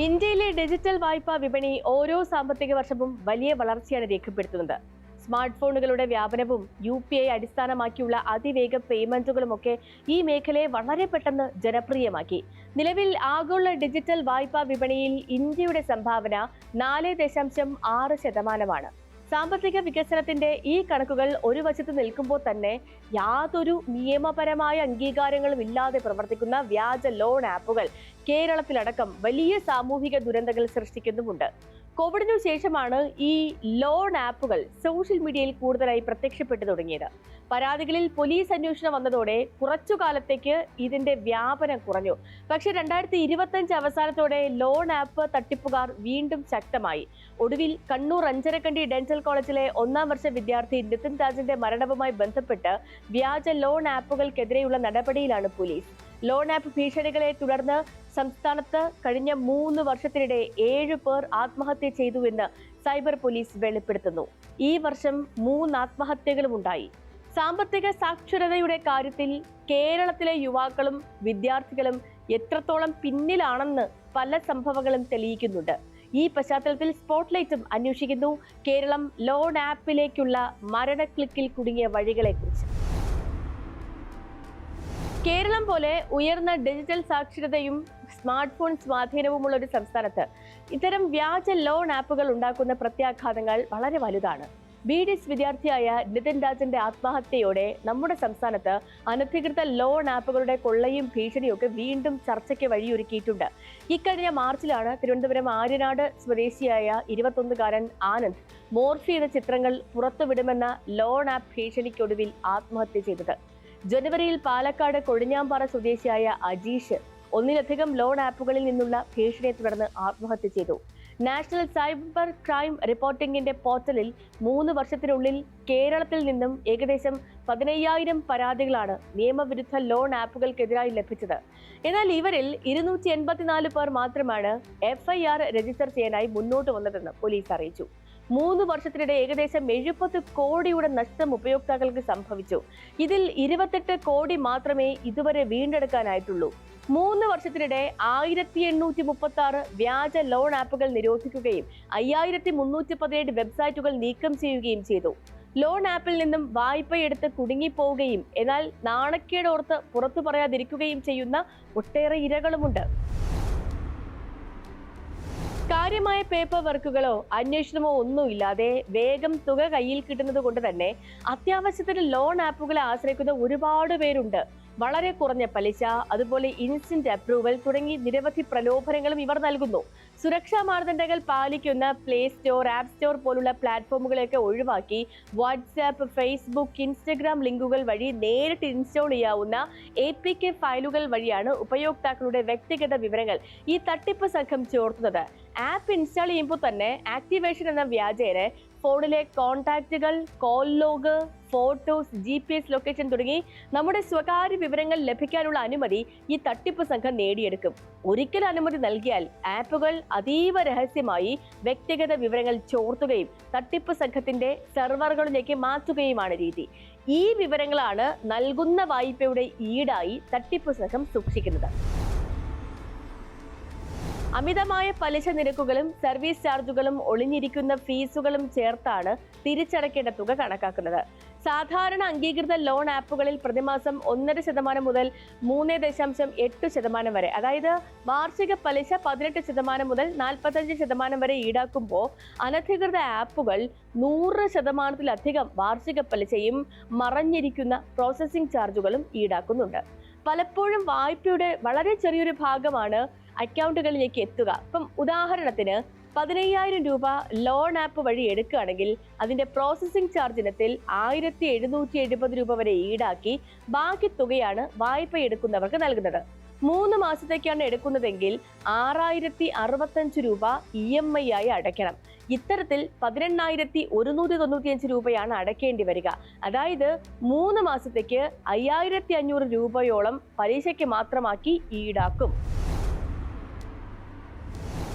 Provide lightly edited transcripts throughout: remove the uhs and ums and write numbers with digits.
ഇന്ത്യയിലെ ഡിജിറ്റൽ വായ്പാ വിപണി ഓരോ സാമ്പത്തിക വർഷവും വലിയ വളർച്ചയാണ് രേഖപ്പെടുത്തുന്നത്. സ്മാർട്ട് ഫോണുകളുടെ വ്യാപനവും UPI അടിസ്ഥാനമാക്കിയുള്ള അതിവേഗ പേയ്മെന്റുകളുമൊക്കെ ഈ മേഖലയെ വളരെ പെട്ടെന്ന് ജനപ്രിയമാക്കി. നിലവിൽ ആഗോള ഡിജിറ്റൽ വായ്പാ വിപണിയിൽ ഇന്ത്യയുടെ സംഭാവന 4.6%. സാമ്പത്തിക വികസനത്തിന്റെ ഈ കണക്കുകൾ ഒരു വശത്ത് നിൽക്കുമ്പോൾ തന്നെ യാതൊരു നിയമപരമായ അംഗീകാരങ്ങളും ഇല്ലാതെ പ്രവർത്തിക്കുന്ന വ്യാജ ലോൺ ആപ്പുകൾ കേരളത്തിലടക്കം വലിയ സാമൂഹിക ദുരന്തങ്ങൾ സൃഷ്ടിക്കുന്നുമുണ്ട്. കോവിഡിനു ശേഷമാണ് ഈ ലോൺ ആപ്പുകൾ സോഷ്യൽ മീഡിയയിൽ കൂടുതലായി പ്രത്യക്ഷപ്പെട്ടു തുടങ്ങിയത്. പരാതികളിൽ പോലീസ് അന്വേഷണം വന്നതോടെ കുറച്ചു കാലത്തേക്ക് ഇതിന്റെ വ്യാപനം കുറഞ്ഞു. പക്ഷേ 2025 അവസാനത്തോടെ ലോൺ ആപ്പ് തട്ടിപ്പുകാർ വീണ്ടും ശക്തമായി. ഒടുവിൽ കണ്ണൂർ അഞ്ചരക്കണ്ടി ഡെന്റൽ കോളേജിലെ 1ാം വർഷ വിദ്യാർത്ഥി നിതിൻ രാജിന്റെ മരണവുമായി ബന്ധപ്പെട്ട് വ്യാജ ലോൺ ആപ്പുകൾക്കെതിരെയുള്ള നടപടിയിലാണ് പോലീസ്. ലോൺ ആപ്പ് ഭീഷണികളെ തുടർന്ന് സംസ്ഥാനത്ത് കഴിഞ്ഞ 3 വർഷത്തിനിടെ 7 പേർ ആത്മഹത്യ ചെയ്തുവെന്ന് സൈബർ പോലീസ് വെളിപ്പെടുത്തുന്നു. ഈ വർഷം 3 ആത്മഹത്യകളും ഉണ്ടായി. സാമ്പത്തിക സാക്ഷരതയുടെ കാര്യത്തിൽ കേരളത്തിലെ യുവാക്കളും വിദ്യാർത്ഥികളും എത്രത്തോളം പിന്നിലാണെന്ന് പല സംഭവങ്ങളും തെളിയിക്കുന്നുണ്ട്. ഈ പശ്ചാത്തലത്തിൽ സ്പോട്ട്ലൈറ്റും അന്വേഷിക്കുന്നു കേരളം ലോൺ ആപ്പിലേക്കുള്ള മരണക്ലിക്കിൽ കുടുങ്ങിയ വഴികളെക്കുറിച്ച്. കേരളം പോലെ ഉയർന്ന ഡിജിറ്റൽ സാക്ഷരതയും സ്മാർട്ട് ഫോൺ സ്വാധീനവുമുള്ള ഒരു സംസ്ഥാനത്ത് ഇത്തരം വ്യാജ ലോൺ ആപ്പുകൾ ഉണ്ടാക്കുന്ന പ്രത്യാഘാതങ്ങൾ വളരെ വലുതാണ്. BDS വിദ്യാർത്ഥിയായ നിതിൻ രാജിന്റെ ആത്മഹത്യയോടെ നമ്മുടെ സംസ്ഥാനത്ത് അനധികൃത ലോൺ ആപ്പുകളുടെ കൊള്ളയും ഭീഷണിയൊക്കെ വീണ്ടും ചർച്ചയ്ക്ക് വഴിയൊരുക്കിയിട്ടുണ്ട്. ഇക്കഴിഞ്ഞ മാർച്ചിലാണ് തിരുവനന്തപുരം ആര്യനാട് സ്വദേശിയായ 21കാരൻ ആനന്ദ് മോർഫി എന്ന ചിത്രങ്ങൾ പുറത്തുവിടുമെന്ന ലോൺ ആപ്പ് ഭീഷണിക്കൊടുവിൽ ആത്മഹത്യ ചെയ്തത്. ജനുവരിയിൽ പാലക്കാട് കൊഴിഞ്ഞാമ്പാറ സ്വദേശിയായ അജീഷ് ഒന്നിലധികം ലോൺ ആപ്പുകളിൽ നിന്നുള്ള ഭീഷണിയെ തുടർന്ന് ആത്മഹത്യ ചെയ്തു. നാഷണൽ സൈബർ ക്രൈം റിപ്പോർട്ടിംഗിന്റെ പോർട്ടലിൽ 3 വർഷത്തിനുള്ളിൽ കേരളത്തിൽ നിന്നും ഏകദേശം 15,000 പരാതികളാണ് നിയമവിരുദ്ധ ലോൺ ആപ്പുകൾക്കെതിരായി ലഭിച്ചത്. എന്നാൽ ഇവരിൽ 284 പേർ മാത്രമാണ് FIR രജിസ്റ്റർ ചെയ്യാനായി മുന്നോട്ട് വന്നതെന്ന് പോലീസ് അറിയിച്ചു. 3 വർഷത്തിനിടെ ഏകദേശം 70 കോടിയുടെ നഷ്ടം ഉപയോക്താക്കൾക്ക് സംഭവിച്ചു. ഇതിൽ 28 കോടി മാത്രമേ ഇതുവരെ വീണ്ടെടുക്കാനായിട്ടുള്ളൂ. 3 വർഷത്തിനിടെ 1836 വ്യാജ ലോൺ ആപ്പുകൾ നിരോധിക്കുകയും 5317 വെബ്സൈറ്റുകൾ നീക്കം ചെയ്യുകയും ചെയ്തു. ലോൺ ആപ്പിൽ നിന്നും വായ്പയെടുത്ത് കുടുങ്ങിപ്പോവുകയും എന്നാൽ നാണക്കേടോർത്ത് പുറത്തു പറയാതിരിക്കുകയും ചെയ്യുന്ന ഒട്ടേറെ ഇരകളുമുണ്ട്. കാര്യമായ പേപ്പർ വർക്കുകളോ അന്വേഷണമോ ഒന്നുമില്ലാതെ വേഗം തുക കയ്യിൽ കിട്ടുന്നത് കൊണ്ട് തന്നെ അത്യാവശ്യത്തിന് ലോൺ ആപ്പുകളെ ആശ്രയിക്കുന്ന ഒരുപാട് പേരുണ്ട്. വളരെ കുറഞ്ഞ പലിശ, അതുപോലെ ഇൻസ്റ്റന്റ് അപ്രൂവൽ തുടങ്ങി നിരവധി പ്രലോഭനങ്ങളും ഇവർ നൽകുന്നു. സുരക്ഷാ മാനദണ്ഡങ്ങൾ പാലിക്കുന്ന പ്ലേ സ്റ്റോർ, ആപ്പ് സ്റ്റോർ പോലുള്ള പ്ലാറ്റ്ഫോമുകളെയൊക്കെ ഒഴിവാക്കി വാട്സാപ്പ്, ഫേസ്ബുക്ക്, ഇൻസ്റ്റഗ്രാം ലിങ്കുകൾ വഴി നേരിട്ട് ഇൻസ്റ്റാൾ ചെയ്യാവുന്ന APK ഫയലുകൾ വഴിയാണ് ഉപയോക്താക്കളുടെ വ്യക്തിഗത വിവരങ്ങൾ ഈ തട്ടിപ്പ് സംഘം ചോർത്തുന്നത്. ആപ്പ് ഇൻസ്റ്റാൾ ചെയ്യുമ്പോൾ തന്നെ ആക്ടിവേഷൻ എന്ന വ്യാജേന ഫോണിലെ കോൺടാക്റ്റുകൾ, call log, photos, GPS location തുടങ്ങി നമ്മുടെ സ്വകാര്യ വിവരങ്ങൾ ലഭിക്കാനുള്ള അനുമതി ഈ തട്ടിപ്പ് സംഘം നേടിയെടുക്കും. ഒരിക്കൽ അനുമതി നൽകിയാൽ ആപ്പുകൾ അതീവ രഹസ്യമായി വ്യക്തിഗത വിവരങ്ങൾ ചോർത്തുകയും തട്ടിപ്പ് സംഘത്തിന്റെ സെർവറുകളിലേക്ക് മാറ്റുകയുമാണ് രീതി. ഈ വിവരങ്ങളാണ് നൽകുന്ന വായ്പയുടെ ഈടായി തട്ടിപ്പ് സംഘം സൂക്ഷിക്കുന്നത്. അമിതമായ പലിശ നിരക്കുകളും സർവീസ് ചാർജുകളും ഒളിഞ്ഞിരിക്കുന്ന ഫീസുകളും ചേർത്താണ് തിരിച്ചടയ്ക്കേണ്ട തുക കണക്കാക്കുന്നത്. സാധാരണ അംഗീകൃത ലോൺ ആപ്പുകളിൽ പ്രതിമാസം 1.5% മുതൽ 3.8% വരെ, അതായത് വാർഷിക പലിശ 18% മുതൽ 45% വരെ ഈടാക്കുമ്പോൾ അനധികൃത ആപ്പുകൾ 100%-ലധികം വാർഷിക പലിശയും മറഞ്ഞിരിക്കുന്ന പ്രോസസ്സിംഗ് ചാർജുകളും ഈടാക്കുന്നുണ്ട്. പലപ്പോഴും വായ്പയുടെ വളരെ ചെറിയൊരു ഭാഗമാണ് അക്കൗണ്ടുകളിലേക്ക് എത്തുക. ഇപ്പം ഉദാഹരണത്തിന് 15,000 രൂപ ലോൺ ആപ്പ് വഴി എടുക്കുകയാണെങ്കിൽ അതിന്റെ പ്രോസസ്സിംഗ് ചാർജ് ഇനത്തിൽ 1,770 രൂപ വരെ ഈടാക്കി ബാക്കി തുകയാണ് വായ്പ എടുക്കുന്നവർക്ക് നൽകുന്നത്. 3 മാസത്തേക്കാണ് എടുക്കുന്നതെങ്കിൽ 6,065 രൂപ EMI ആയി അടയ്ക്കണം. ഇത്തരത്തിൽ 18,195 രൂപയാണ് അടയ്ക്കേണ്ടി വരിക. അതായത് 3 മാസത്തേക്ക് 5,500 രൂപയോളം പലിശയ്ക്ക് മാത്രമാക്കി ഈടാക്കും.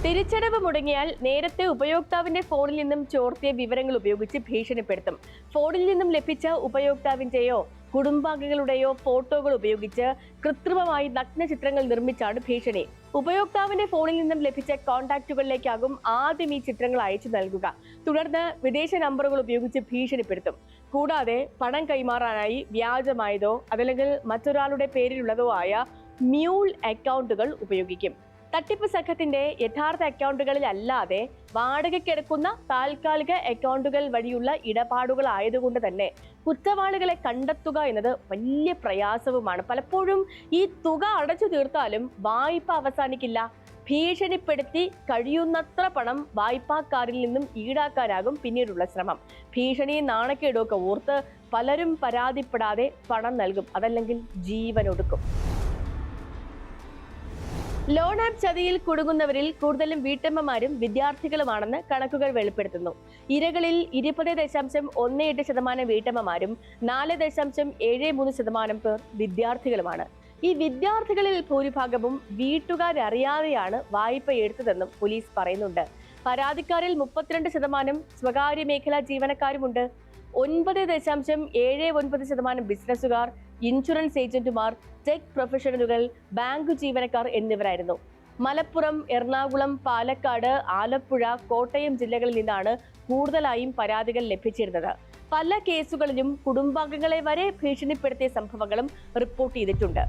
തിരിച്ചടവ് മുടങ്ങിയാൽ നേരത്തെ ഉപയോക്താവിന്റെ ഫോണിൽ നിന്നും ചോർത്തിയ വിവരങ്ങൾ ഉപയോഗിച്ച് ഭീഷണിപ്പെടുത്തും. ഫോണിൽ നിന്നും ലഭിച്ച ഉപയോക്താവിന്റെയോ കുടുംബാംഗങ്ങളുടെയോ ഫോട്ടോകൾ ഉപയോഗിച്ച് കൃത്രിമമായി നഗ്ന ചിത്രങ്ങൾ നിർമ്മിച്ചാണ് ഭീഷണി. ഉപയോക്താവിന്റെ ഫോണിൽ നിന്നും ലഭിച്ച കോൺടാക്റ്റുകളിലേക്കാകും ആദ്യം ഈ ചിത്രങ്ങൾ അയച്ചു നൽകുക. തുടർന്ന് വിദേശ നമ്പറുകൾ ഉപയോഗിച്ച് ഭീഷണിപ്പെടുത്തും. കൂടാതെ പണം കൈമാറാനായി വ്യാജമായതോ അതല്ലെങ്കിൽ മറ്റൊരാളുടെ പേരിലുള്ളതോ ആയ മ്യൂൾ അക്കൗണ്ടുകൾ ഉപയോഗിക്കും. തട്ടിപ്പ് സംഘത്തിന്റെ യഥാർത്ഥ അക്കൗണ്ടുകളിൽ അല്ലാതെ വാടകയ്ക്കെടുക്കുന്ന താൽക്കാലിക അക്കൗണ്ടുകൾ വഴിയുള്ള ഇടപാടുകൾ ആയതുകൊണ്ട് തന്നെ കുറ്റവാളികളെ കണ്ടെത്തുക എന്നത് വലിയ പ്രയാസവുമാണ്. പലപ്പോഴും ഈ തുക അടച്ചു തീർത്താലും വായ്പ അവസാനിക്കില്ല. ഭീഷണിപ്പെടുത്തി കഴിയുന്നത്ര പണം വായ്പാക്കാരിൽ നിന്നും ഈടാക്കാനാകും പിന്നീടുള്ള ശ്രമം. ഭീഷണിയും നാണക്കേടും ഒക്കെ ഓർത്ത് പലരും പരാതിപ്പെടാതെ പണം നൽകും, അതല്ലെങ്കിൽ ജീവനൊടുക്കും. ലോൺ ആപ്പ് ചതിയിൽ കുടുങ്ങുന്നവരിൽ കൂടുതലും വീട്ടമ്മമാരും വിദ്യാർത്ഥികളുമാണെന്ന് കണക്കുകൾ വെളിപ്പെടുത്തുന്നു. ഇരകളിൽ 20.18% വീട്ടമ്മമാരും 4.73% പേർ വിദ്യാർത്ഥികളുമാണ്. ഈ വിദ്യാർത്ഥികളിൽ ഭൂരിഭാഗവും വീട്ടുകാരറിയാതെയാണ് വായ്പ എടുത്തതെന്നും പോലീസ് പറയുന്നുണ്ട്. പരാതിക്കാരിൽ 32% സ്വകാര്യ മേഖലാ ജീവനക്കാരുമുണ്ട്. 9.79% ബിസിനസ്സുകാർ, ഇൻഷുറൻസ് ഏജന്റുമാർ, ടെക് പ്രൊഫഷണലുകൾ, ബാങ്ക് ജീവനക്കാർ എന്നിവരായിരുന്നു. മലപ്പുറം, എറണാകുളം, പാലക്കാട്, ആലപ്പുഴ, കോട്ടയം ജില്ലകളിൽ നിന്നാണ് കൂടുതലായും പരാതികൾ ലഭിച്ചിരുന്നത്. പല കേസുകളിലും കുടുംബാംഗങ്ങളെ വരെ ഭീഷണിപ്പെടുത്തിയ സംഭവങ്ങളും റിപ്പോർട്ട് ചെയ്തിട്ടുണ്ട്.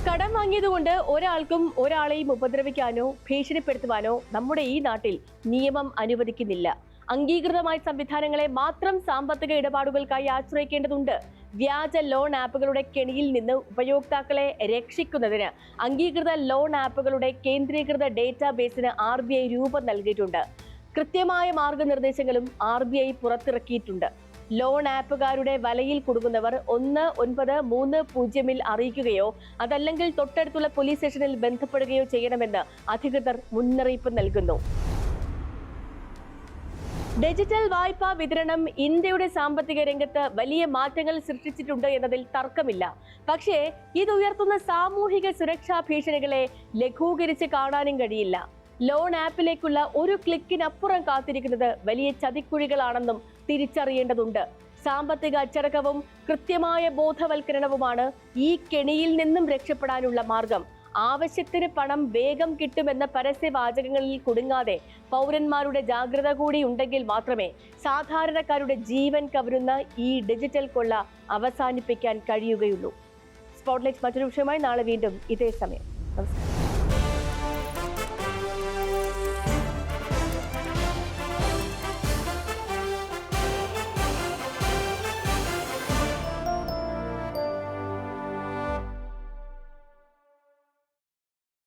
കടം വാങ്ങിയതുകൊണ്ട് ഒരാൾക്കും ഒരാളെയും ഉപദ്രവിക്കാനോ ഭീഷണിപ്പെടുത്തുവാനോ നമ്മുടെ ഈ നാട്ടിൽ നിയമം അനുവദിക്കുന്നില്ല. അംഗീകൃതമായ സംവിധാനങ്ങളെ മാത്രം സാമ്പത്തിക ഇടപാടുകൾക്കായി ആശ്രയിക്കേണ്ടതുണ്ട്. വ്യാജ ലോൺ ആപ്പുകളുടെ കെണിയിൽ നിന്ന് ഉപയോക്താക്കളെ രക്ഷിക്കുന്നതിന് അംഗീകൃത ലോൺ ആപ്പുകളുടെ കേന്ദ്രീകൃത ഡേറ്റാബേസിന് RBI രൂപം നൽകിയിട്ടുണ്ട്. കൃത്യമായ മാർഗനിർദ്ദേശങ്ങളും RBI പുറത്തിറക്കിയിട്ടുണ്ട്. ലോൺ ആപ്പുകാരുടെ വലയിൽ കുടുങ്ങുന്നവർ 1930 അറിയിക്കുകയോ അതല്ലെങ്കിൽ തൊട്ടടുത്തുള്ള പോലീസ് സ്റ്റേഷനിൽ ബന്ധപ്പെടുകയോ ചെയ്യണമെന്ന് അധികൃതർ മുന്നറിയിപ്പ് നൽകുന്നു. ഡിജിറ്റൽ വായ്പാ വിതരണം ഇന്ത്യയുടെ സാമ്പത്തിക രംഗത്ത് വലിയ മാറ്റങ്ങൾ സൃഷ്ടിച്ചിട്ടുണ്ട് എന്നതിൽ തർക്കമില്ല. പക്ഷേ ഇത് ഉയർത്തുന്ന സാമൂഹിക സുരക്ഷാ ഭീഷണികളെ ലഘൂകരിച്ച് കാണാനും കഴിയില്ല. ലോൺ ആപ്പിലേക്കുള്ള ഒരു ക്ലിക്കിനപ്പുറം കാത്തിരിക്കുന്നത് വലിയ ചതിക്കുഴികളാണെന്നും തിരിച്ചറിയേണ്ടതുണ്ട്. സാമ്പത്തിക അച്ചടക്കവും കൃത്യമായ ബോധവൽക്കരണവുമാണ് ഈ കെണിയിൽ നിന്നും രക്ഷപ്പെടാനുള്ള മാർഗം. ആവശ്യത്തിന് പണം വേഗം കിട്ടുമെന്ന പരസ്യവാചകങ്ങളിൽ കുടുങ്ങാതെ പൗരന്മാരുടെ ജാഗ്രത കൂടി ഉണ്ടെങ്കിൽ മാത്രമേ സാധാരണക്കാരുടെ ജീവൻ കവരുന്ന ഈ ഡിജിറ്റൽ കൊള്ള അവസാനിപ്പിക്കാൻ കഴിയുകയുള്ളൂ. സ്പോട്ട്ലൈറ്റ് മറ്റൊരു വിഷയമായി നാളെ വീണ്ടും ഇതേ സമയം. നമസ്കാരം.